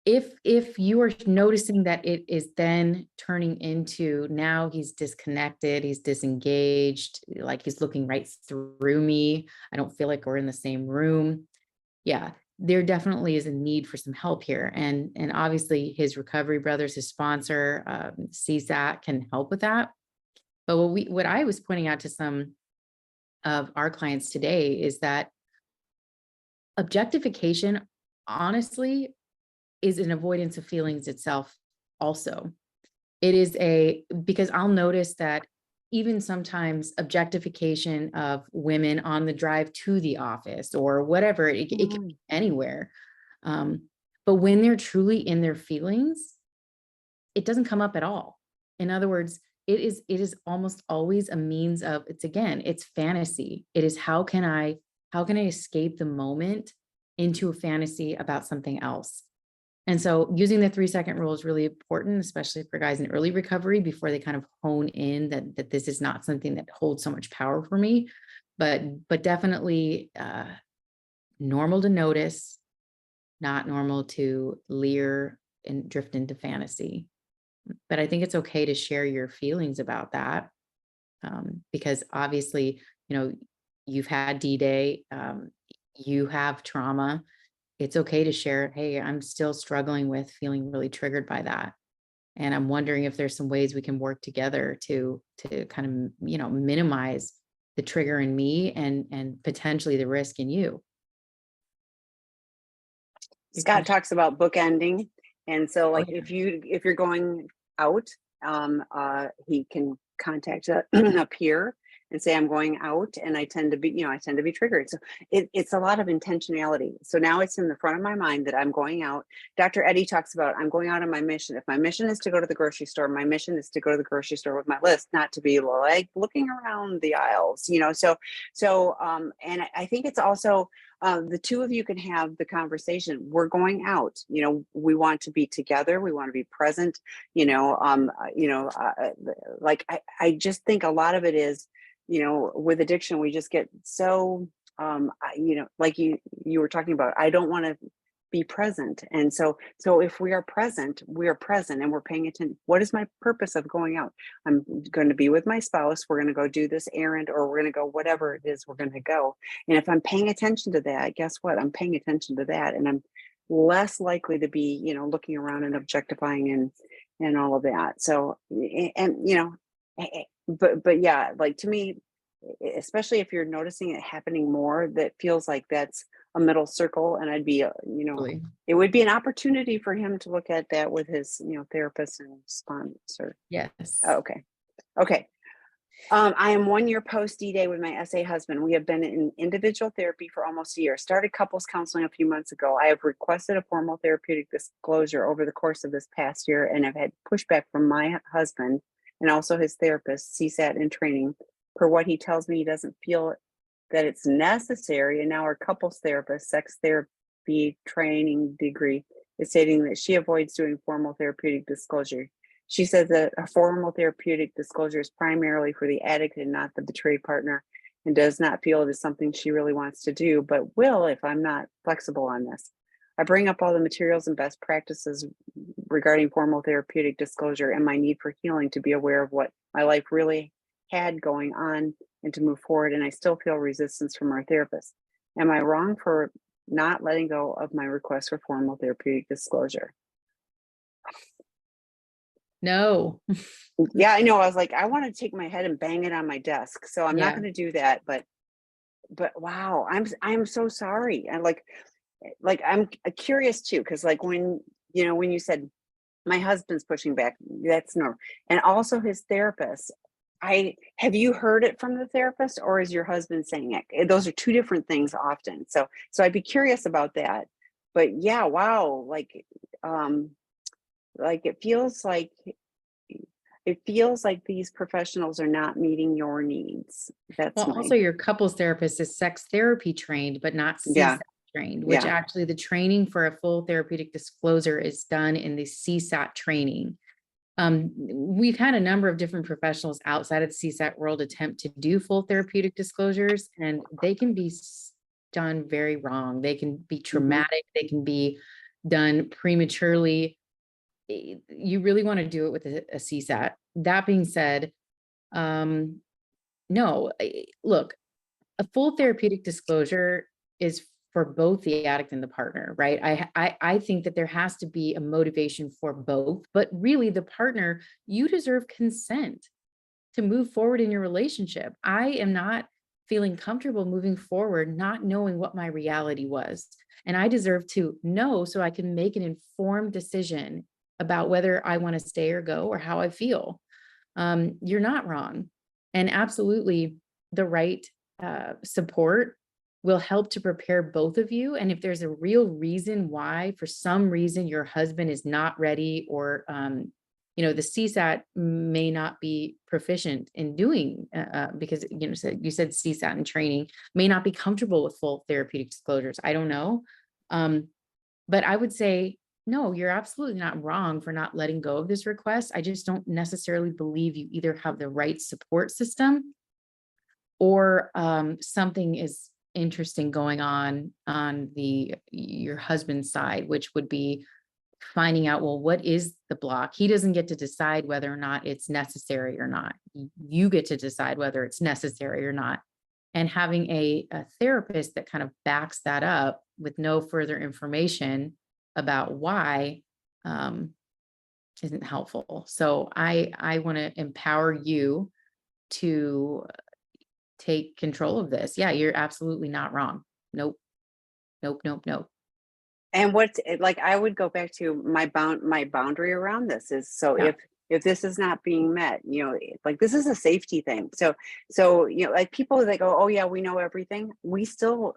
If you are noticing that it is then turning into now he's disconnected, he's disengaged, like he's looking right through me, I don't feel like we're in the same room. Yeah, there definitely is a need for some help here. And obviously his recovery brothers, his sponsor, CSAT, can help with that. But what I was pointing out to some of our clients today is that objectification, honestly, is an avoidance of feelings itself also. It is because I'll notice that even sometimes objectification of women on the drive to the office or whatever, it can be anywhere. But when they're truly in their feelings, it doesn't come up at all. In other words, it is almost always a means of, it's fantasy. It is how can I escape the moment into a fantasy about something else? And so using the 3-second rule is really important, especially for guys in early recovery before they kind of hone in that this is not something that holds so much power for me, but definitely normal to notice, not normal to leer and drift into fantasy. But I think it's okay to share your feelings about that, because obviously, you've had D-Day, you have trauma. It's okay to share, hey, I'm still struggling with feeling really triggered by that. And I'm wondering if there's some ways we can work together to kind of, minimize the trigger in me and potentially the risk in you.
Scott talks about bookending. And so like if you're going out, he can contact a peer and say, I'm going out and I tend to be triggered. So it's a lot of intentionality. So now it's in the front of my mind that I'm going out. Dr. Eddie talks about, I'm going out on my mission. If my mission is to go to the grocery store, my mission is to go to the grocery store with my list, not to be like looking around the aisles, So, and I think it's also the two of you can have the conversation. We're going out, we want to be together. We want to be present, like, I just think a lot of it is, with addiction, we just get so, like you were talking about, I don't want to be present. And so if we are present, and we're paying attention. What is my purpose of going out? I'm going to be with my spouse. We're going to go do this errand, or we're going to go whatever it is we're going to go. And if I'm paying attention to that, guess what? I'm paying attention to that, and I'm less likely to be, looking around and objectifying and all of that. So, but yeah, like, to me, especially if you're noticing it happening more, that feels like that's a middle circle. And I'd be,
Totally.
it would be an opportunity for him to look at that with his, therapist and sponsor.
Yes.
Oh, okay. I am 1 year post D-Day with my SA husband. We have been in individual therapy for almost a year. Started couples counseling a few months ago. I have requested a formal therapeutic disclosure over the course of this past year, and I've had pushback from my husband and also his therapist, CSAT in training. Per what he tells me, he doesn't feel that it's necessary. And now our couples therapist, sex therapy training degree, is stating that she avoids doing formal therapeutic disclosure. She says that a formal therapeutic disclosure is primarily for the addict and not the betrayed partner, and does not feel it is something she really wants to do, but will if I'm not flexible on this. I bring up all the materials and best practices regarding formal therapeutic disclosure and my need for healing, to be aware of what my life really had going on and to move forward. And I still feel resistance from our therapist. Am I wrong for not letting go of my request for formal therapeutic disclosure?
No.
Yeah, I know. I was like, I want to take my head and bang it on my desk. So I'm not
Yeah.
going to do that. But wow, I'm so sorry. And like I'm curious too, because like when you said my husband's pushing back, that's normal. And also his therapist. Have you heard it from the therapist, or is your husband saying it? Those are two different things often. So I'd be curious about that. But yeah, wow, like it feels like these professionals are not meeting your needs. That's
Well,
my
also your couples therapist is sex therapy trained, but not
yeah,
CSAT trained, which
yeah.
actually the training for a full therapeutic disclosure is done in the CSAT training. We've had a number of different professionals outside of the CSAT world attempt to do full therapeutic disclosures, and they can be done very wrong. They can be traumatic. They can be done prematurely. You really want to do it with a CSAT. That being said, no, look, a full therapeutic disclosure is for both the addict and the partner, right? I think that there has to be a motivation for both, but really the partner, you deserve consent to move forward in your relationship. I am not feeling comfortable moving forward, not knowing what my reality was. And I deserve to know so I can make an informed decision about whether I want to stay or go, or how I feel. You're not wrong. And absolutely the right support will help to prepare both of you. And if there's a real reason why, for some reason, your husband is not ready, or, the CSAT may not be proficient in doing, because, you said CSAT in training may not be comfortable with full therapeutic disclosures. I don't know. But I would say, no, you're absolutely not wrong for not letting go of this request. I just don't necessarily believe you either have the right support system, or something is interesting going on your husband's side, which would be finding out, well, what is the block? He doesn't get to decide whether or not it's necessary or not. You get to decide whether it's necessary or not. And having a therapist that kind of backs that up with no further information about why isn't helpful. So I want to empower you to take control of this. Yeah, you're absolutely not wrong. Nope. Nope. Nope. Nope.
And like, I would go back to my boundary around this is, so
Yeah.
if this is not being met, like, this is a safety thing. So like, people that go, oh yeah, we know everything, we still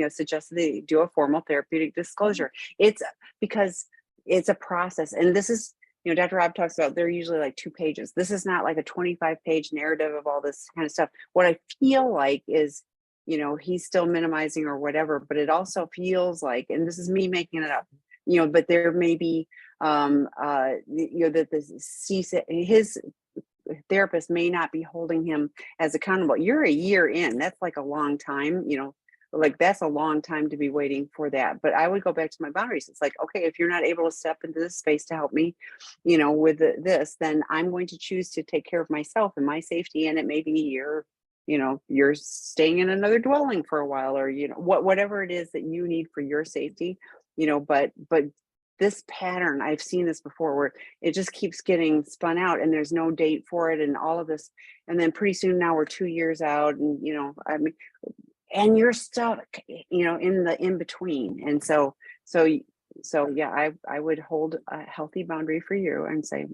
suggest they do a formal therapeutic disclosure. It's because it's a process, and this is, Dr. Rob talks about, they're usually like 2 pages. This is not like a 25-page narrative of all this kind of stuff. What I feel like is, he's still minimizing or whatever, but it also feels like, and this is me making it up, but there may be, that his therapist may not be holding him as accountable. You're a year in, that's like a long time, like that's a long time to be waiting for that. But I would go back to my boundaries. It's like, okay, if you're not able to step into this space to help me, with this, then I'm going to choose to take care of myself and my safety. And it may be you're staying in another dwelling for a while, or, whatever it is that you need for your safety, but this pattern, I've seen this before where it just keeps getting spun out and there's no date for it and all of this. And then pretty soon now we're 2 years out and, I mean, and you're stuck, in the in between. And so yeah, I would hold a healthy boundary for you and say,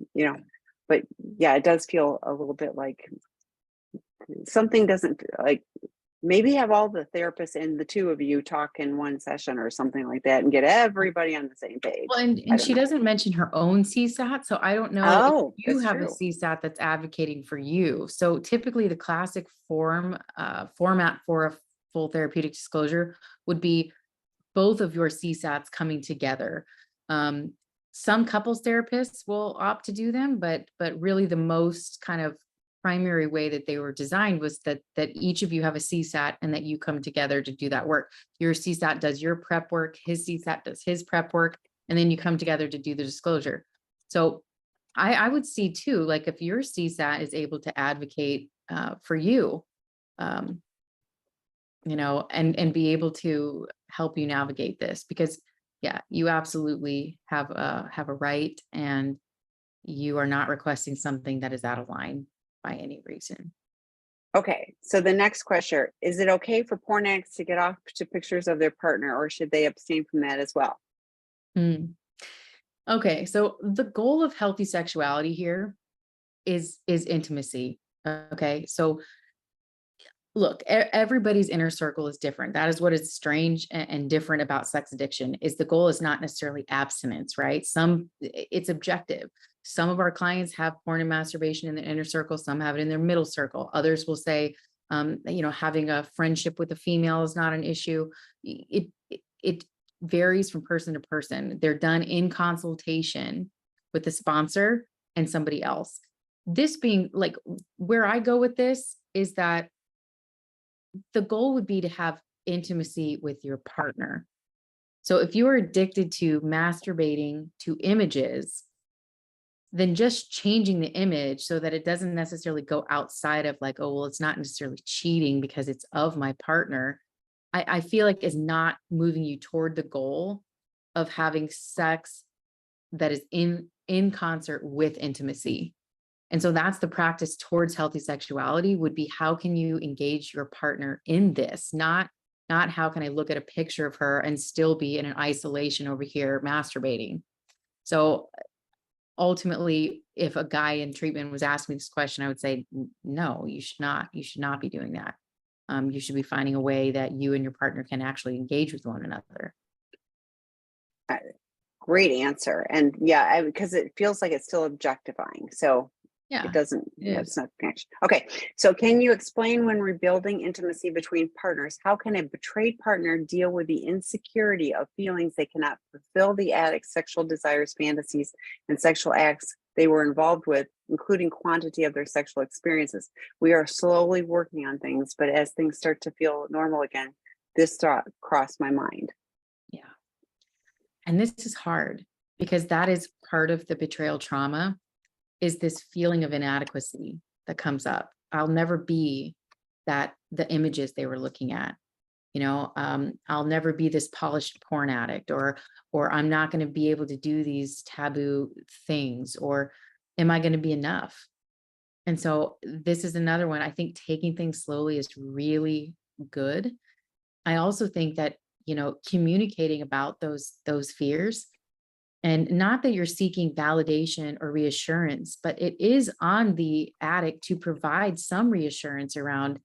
but yeah, it does feel a little bit like something doesn't, like, maybe have all the therapists and the two of you talk in one session or something like that and get everybody on the same page.
Well, and she doesn't mention her own CSAT, so I don't know
Oh,
if you
that's
have a
true.
CSAT that's advocating for you. So typically the classic format for a full therapeutic disclosure would be both of your CSATs coming together. Some couples therapists will opt to do them, but really the most kind of primary way that they were designed was that each of you have a CSAT and that you come together to do that work. Your CSAT does your prep work, his CSAT does his prep work, and then you come together to do the disclosure. So I would see too, like if your CSAT is able to advocate for you, and be able to help you navigate this, because yeah, you absolutely have a right, and you are not requesting something that is out of line by any reason.
Okay, so the next question, is it okay for porn addicts to get off to pictures of their partner, or should they abstain from that as well?
Okay, so the goal of healthy sexuality here is intimacy. Okay, so look, everybody's inner circle is different. That is what is strange and different about sex addiction. Is the goal is not necessarily abstinence, right? It's objective. Some of our clients have porn and masturbation in the inner circle. Some have it in their middle circle. Others will say, having a friendship with a female is not an issue. It varies from person to person. They're done in consultation with the sponsor and somebody else. This being like where I go with this is that the goal would be to have intimacy with your partner. So if you're addicted to masturbating to images, then just changing the image so that it doesn't necessarily go outside of like, oh, well, it's not necessarily cheating because it's of my partner, I feel like is not moving you toward the goal of having sex that is in concert with intimacy. And so that's the practice towards healthy sexuality would be, how can you engage your partner in this? Not how can I look at a picture of her and still be in an isolation over here masturbating. So ultimately, if a guy in treatment was asking me this question, I would say, no, you should not be doing that. You should be finding a way that you and your partner can actually engage with one another.
Great answer. And yeah, because it feels like it's still objectifying. So
Yeah,
it doesn't,
it's
not connection. Okay. So can you explain, when rebuilding intimacy between partners, how can a betrayed partner deal with the insecurity of feelings they cannot fulfill the addict's sexual desires, fantasies, and sexual acts they were involved with, including quantity of their sexual experiences? We are slowly working on things, but as things start to feel normal again, this thought crossed my mind.
Yeah. And this is hard because that is part of the betrayal trauma, is this feeling of inadequacy that comes up. I'll never be the images they were looking at. I'll never be this polished porn addict, or I'm not going to be able to do these taboo things, or am I going to be enough? And so this is another one. I think taking things slowly is really good. I also think that, communicating about those fears, and not that you're seeking validation or reassurance, but it is on the addict to provide some reassurance around,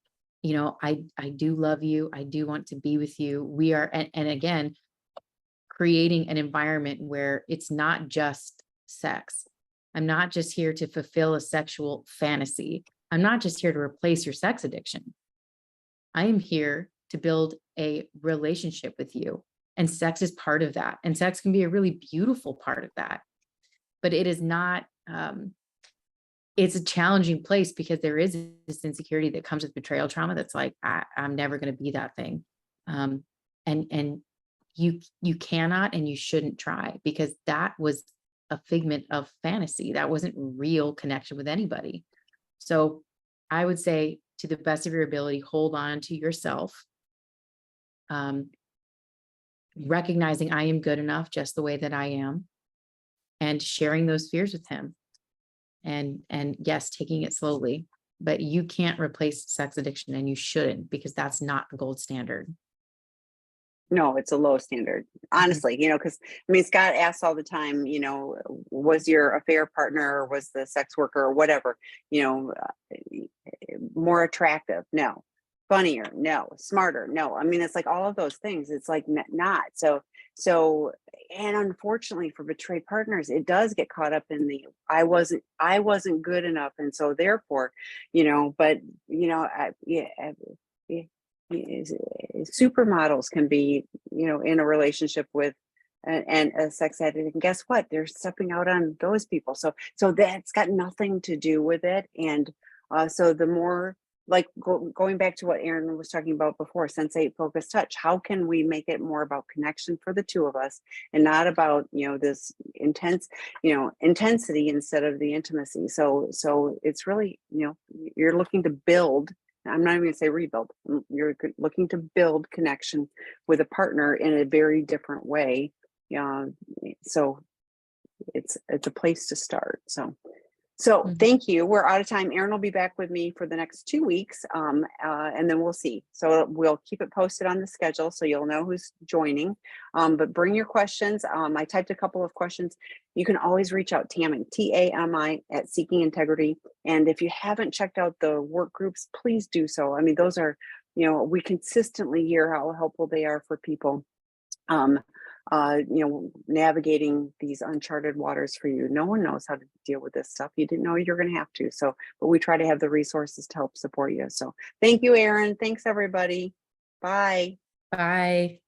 I do love you. I do want to be with you. We are, and again, creating an environment where it's not just sex. I'm not just here to fulfill a sexual fantasy. I'm not just here to replace your sex addiction. I am here to build a relationship with you. And sex is part of that. And sex can be a really beautiful part of that. But it is not, it's a challenging place because there is this insecurity that comes with betrayal trauma that's like, I'm never going to be that thing. And you cannot and you shouldn't try, because that was a figment of fantasy. That wasn't real connection with anybody. So I would say, to the best of your ability, hold on to yourself. Recognizing I am good enough just the way that I am, and sharing those fears with him. And yes, taking it slowly, but you can't replace sex addiction, and you shouldn't, because that's not the gold standard.
No, it's a low standard, honestly, because I mean, Scott asks all the time, was your affair partner, or was the sex worker or whatever, more attractive? No. Funnier? No. Smarter? No. I mean, it's like all of those things. It's like not. So, and unfortunately for betrayed partners, it does get caught up in the, I wasn't good enough. And so therefore, but, yeah, supermodels can be, in a relationship with and a sex addict, and guess what? They're stepping out on those people. So that's got nothing to do with it. And so the more, like, going back to what Erin was talking about before, sensate, focus, touch. How can we make it more about connection for the two of us, and not about this intensity instead of the intimacy? So it's really, you're looking to build. I'm not even going to say rebuild. You're looking to build connection with a partner in a very different way. So it's a place to start. So thank you. We're out of time. Erin will be back with me for the next 2 weeks, and then we'll see. So we'll keep it posted on the schedule, so you'll know who's joining. But bring your questions. I typed a couple of questions. You can always reach out, Tammy, TAMI, at Seeking Integrity. And if you haven't checked out the work groups, please do so. I mean, those are, we consistently hear how helpful they are for people. Navigating these uncharted waters for you. No one knows how to deal with this stuff. You didn't know you're going to have to. So, but we try to have the resources to help support you. So thank you, Erin. Thanks, everybody. Bye.
Bye.